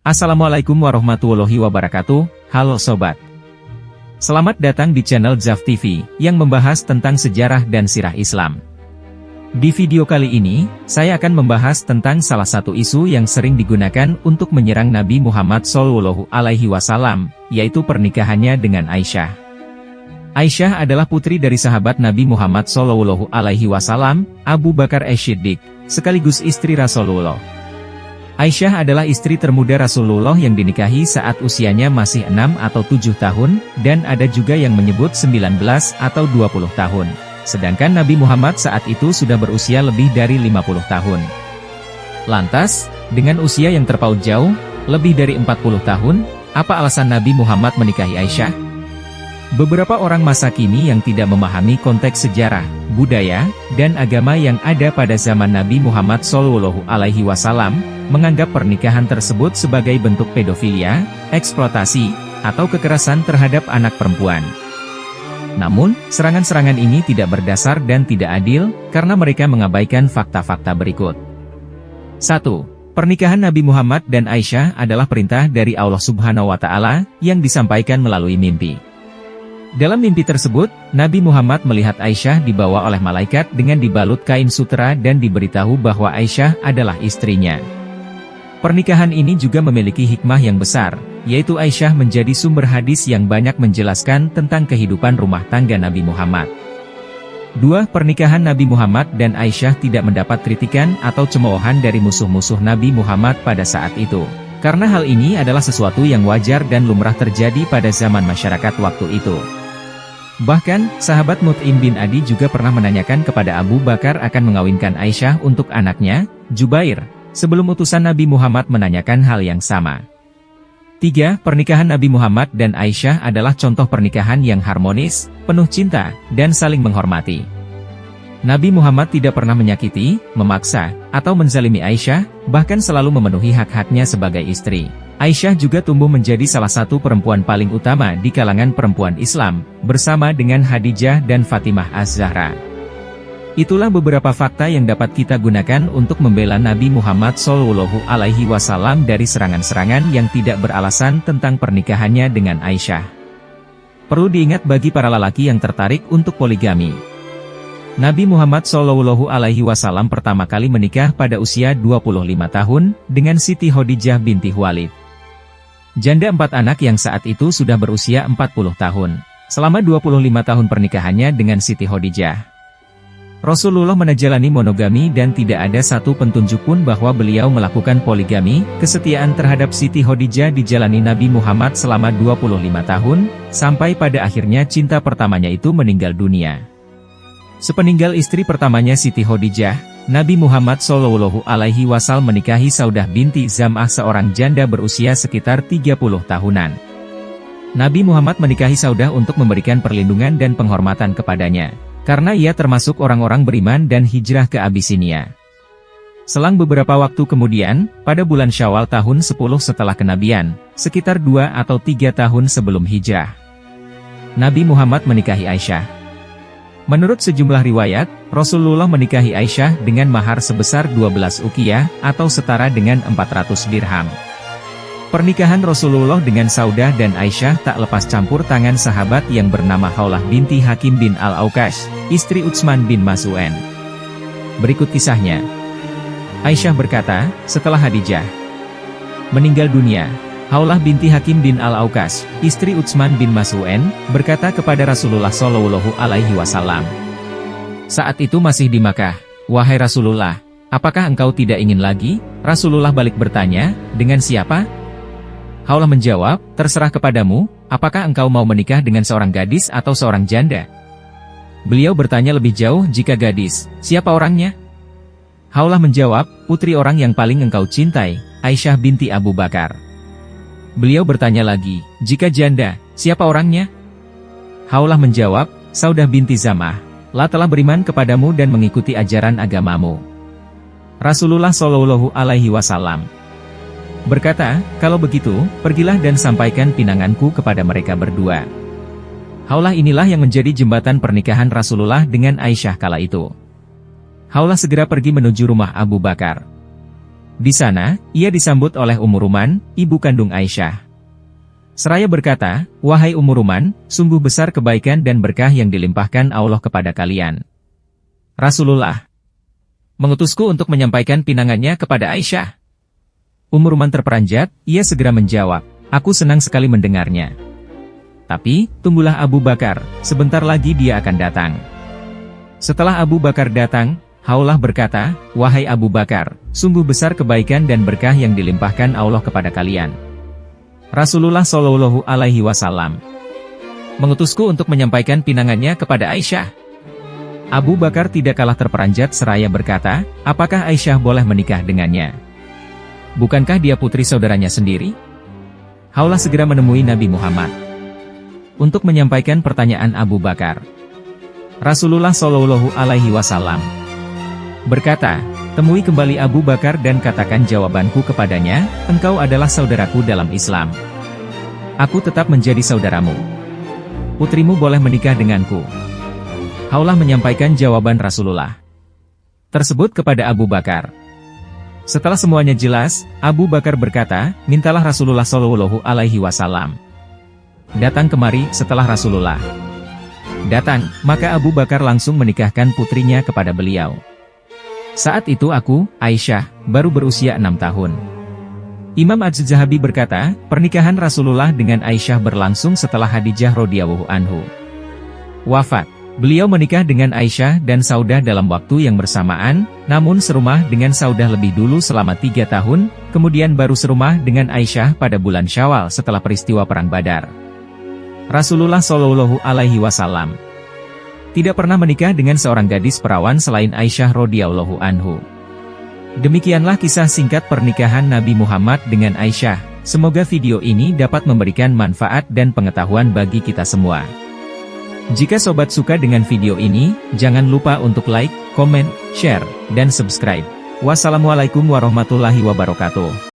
Assalamualaikum warahmatullahi wabarakatuh, halo sobat. Selamat datang di channel Zaf TV, yang membahas tentang sejarah dan sirah Islam. Di video kali ini, saya akan membahas tentang salah satu isu yang sering digunakan untuk menyerang Nabi Muhammad SAW, yaitu pernikahannya dengan Aisyah. Aisyah adalah putri dari sahabat Nabi Muhammad SAW, Abu Bakar As-Siddiq, sekaligus istri Rasulullah. Aisyah adalah istri termuda Rasulullah yang dinikahi saat usianya masih 6 atau 7 tahun, dan ada juga yang menyebut 19 atau 20 tahun. Sedangkan Nabi Muhammad saat itu sudah berusia lebih dari 50 tahun. Lantas, dengan usia yang terpaut jauh, lebih dari 40 tahun, apa alasan Nabi Muhammad menikahi Aisyah? Beberapa orang masa kini yang tidak memahami konteks sejarah, budaya, dan agama yang ada pada zaman Nabi Muhammad SAW, menganggap pernikahan tersebut sebagai bentuk pedofilia, eksploitasi, atau kekerasan terhadap anak perempuan. Namun, serangan-serangan ini tidak berdasar dan tidak adil, karena mereka mengabaikan fakta-fakta berikut. 1. Pernikahan Nabi Muhammad dan Aisyah adalah perintah dari Allah Subhanahu wa Ta'ala, yang disampaikan melalui mimpi. Dalam mimpi tersebut, Nabi Muhammad melihat Aisyah dibawa oleh malaikat dengan dibalut kain sutera dan diberitahu bahwa Aisyah adalah istrinya. Pernikahan ini juga memiliki hikmah yang besar, yaitu Aisyah menjadi sumber hadis yang banyak menjelaskan tentang kehidupan rumah tangga Nabi Muhammad. 2. Pernikahan Nabi Muhammad dan Aisyah tidak mendapat kritikan atau cemoohan dari musuh-musuh Nabi Muhammad pada saat itu. Karena hal ini adalah sesuatu yang wajar dan lumrah terjadi pada zaman masyarakat waktu itu. Bahkan, sahabat Mut'im bin Adi juga pernah menanyakan kepada Abu Bakar akan mengawinkan Aisyah untuk anaknya, Jubair, sebelum utusan Nabi Muhammad menanyakan hal yang sama. 3. Pernikahan Nabi Muhammad dan Aisyah adalah contoh pernikahan yang harmonis, penuh cinta, dan saling menghormati. Nabi Muhammad tidak pernah menyakiti, memaksa, atau menzalimi Aisyah, bahkan selalu memenuhi hak-haknya sebagai istri. Aisyah juga tumbuh menjadi salah satu perempuan paling utama di kalangan perempuan Islam, bersama dengan Khadijah dan Fatimah Az-Zahra. Itulah beberapa fakta yang dapat kita gunakan untuk membela Nabi Muhammad SAW dari serangan-serangan yang tidak beralasan tentang pernikahannya dengan Aisyah. Perlu diingat bagi para lelaki yang tertarik untuk poligami. Nabi Muhammad SAW pertama kali menikah pada usia 25 tahun, dengan Siti Khadijah binti Khuwailid. Janda 4 anak yang saat itu sudah berusia 40 tahun. Selama 25 tahun pernikahannya dengan Siti Khadijah, Rasulullah menjalani monogami dan tidak ada satu petunjuk pun bahwa beliau melakukan poligami. Kesetiaan terhadap Siti Khadijah dijalani Nabi Muhammad selama 25 tahun, sampai pada akhirnya cinta pertamanya itu meninggal dunia. Sepeninggal istri pertamanya Siti Khadijah, Nabi Muhammad SAW menikahi Saudah binti Zam'ah, seorang janda berusia sekitar 30 tahunan. Nabi Muhammad menikahi Saudah untuk memberikan perlindungan dan penghormatan kepadanya, karena ia termasuk orang-orang beriman dan hijrah ke Abisinia. Selang beberapa waktu kemudian, pada bulan Syawal tahun 10 setelah kenabian, sekitar 2 atau 3 tahun sebelum hijrah, Nabi Muhammad menikahi Aisyah. Menurut sejumlah riwayat, Rasulullah menikahi Aisyah dengan mahar sebesar 12 uqiyah, atau setara dengan 400 dirham. Pernikahan Rasulullah dengan Saudah dan Aisyah tak lepas campur tangan sahabat yang bernama Khawlah binti Hakim bin Al-Aukash, istri Utsman bin Maz'un. Berikut kisahnya. Aisyah berkata, setelah Khadijah meninggal dunia, Khawlah binti Hakim bin Al-Aukash, istri Utsman bin Maz'un, berkata kepada Rasulullah SAW. Saat itu masih di Makkah, "Wahai Rasulullah, apakah engkau tidak ingin lagi?" Rasulullah balik bertanya, "Dengan siapa?" Khawlah menjawab, "Terserah kepadamu, apakah engkau mau menikah dengan seorang gadis atau seorang janda?" Beliau bertanya lebih jauh, "Jika gadis, siapa orangnya?" Khawlah menjawab, "Putri orang yang paling engkau cintai, Aisyah binti Abu Bakar." Beliau bertanya lagi, "Jika janda, siapa orangnya?" Khawlah menjawab, "Saudah binti Zam'ah, telah beriman kepadamu dan mengikuti ajaran agamamu." Rasulullah SAW berkata, "Kalau begitu, pergilah dan sampaikan pinanganku kepada mereka berdua." Khawlah inilah yang menjadi jembatan pernikahan Rasulullah dengan Aisyah kala itu. Khawlah segera pergi menuju rumah Abu Bakar. Di sana, ia disambut oleh Ummu Ruman, ibu kandung Aisyah. Seraya berkata, "Wahai Ummu Ruman, sungguh besar kebaikan dan berkah yang dilimpahkan Allah kepada kalian. Rasulullah mengutusku untuk menyampaikan pinangannya kepada Aisyah." Ummu Ruman terperanjat, ia segera menjawab, "Aku senang sekali mendengarnya. Tapi, tunggulah Abu Bakar, sebentar lagi dia akan datang." Setelah Abu Bakar datang, Haulah berkata, "Wahai Abu Bakar, sungguh besar kebaikan dan berkah yang dilimpahkan Allah kepada kalian. Rasulullah Shallallahu Alaihi Wasallam mengutusku untuk menyampaikan pinangannya kepada Aisyah." Abu Bakar tidak kalah terperanjat seraya berkata, "Apakah Aisyah boleh menikah dengannya? Bukankah dia putri saudaranya sendiri?" Haulah segera menemui Nabi Muhammad untuk menyampaikan pertanyaan Abu Bakar. Rasulullah Shallallahu Alaihi Wasallam berkata, "Temui kembali Abu Bakar dan katakan jawabanku kepadanya, engkau adalah saudaraku dalam Islam. Aku tetap menjadi saudaramu. Putrimu boleh menikah denganku." Haulah menyampaikan jawaban Rasulullah tersebut kepada Abu Bakar. Setelah semuanya jelas, Abu Bakar berkata, "Mintalah Rasulullah Shallallahu Alaihi Wasallam datang kemari." Setelah Rasulullah datang, maka Abu Bakar langsung menikahkan putrinya kepada beliau. Saat itu aku, Aisyah, baru berusia 6 tahun. Imam Az-Zahabi berkata, pernikahan Rasulullah dengan Aisyah berlangsung setelah Khadijah radhiyallahu anhu wafat. Beliau menikah dengan Aisyah dan Saudah dalam waktu yang bersamaan, namun serumah dengan Saudah lebih dulu selama 3 tahun, kemudian baru serumah dengan Aisyah pada bulan Syawal setelah peristiwa Perang Badar. Rasulullah Shallallahu Alaihi Wasallam tidak pernah menikah dengan seorang gadis perawan selain Aisyah radhiyallahu anhu. Demikianlah kisah singkat pernikahan Nabi Muhammad dengan Aisyah. Semoga video ini dapat memberikan manfaat dan pengetahuan bagi kita semua. Jika sobat suka dengan video ini, jangan lupa untuk like, komen, share, dan subscribe. Wassalamualaikum warahmatullahi wabarakatuh.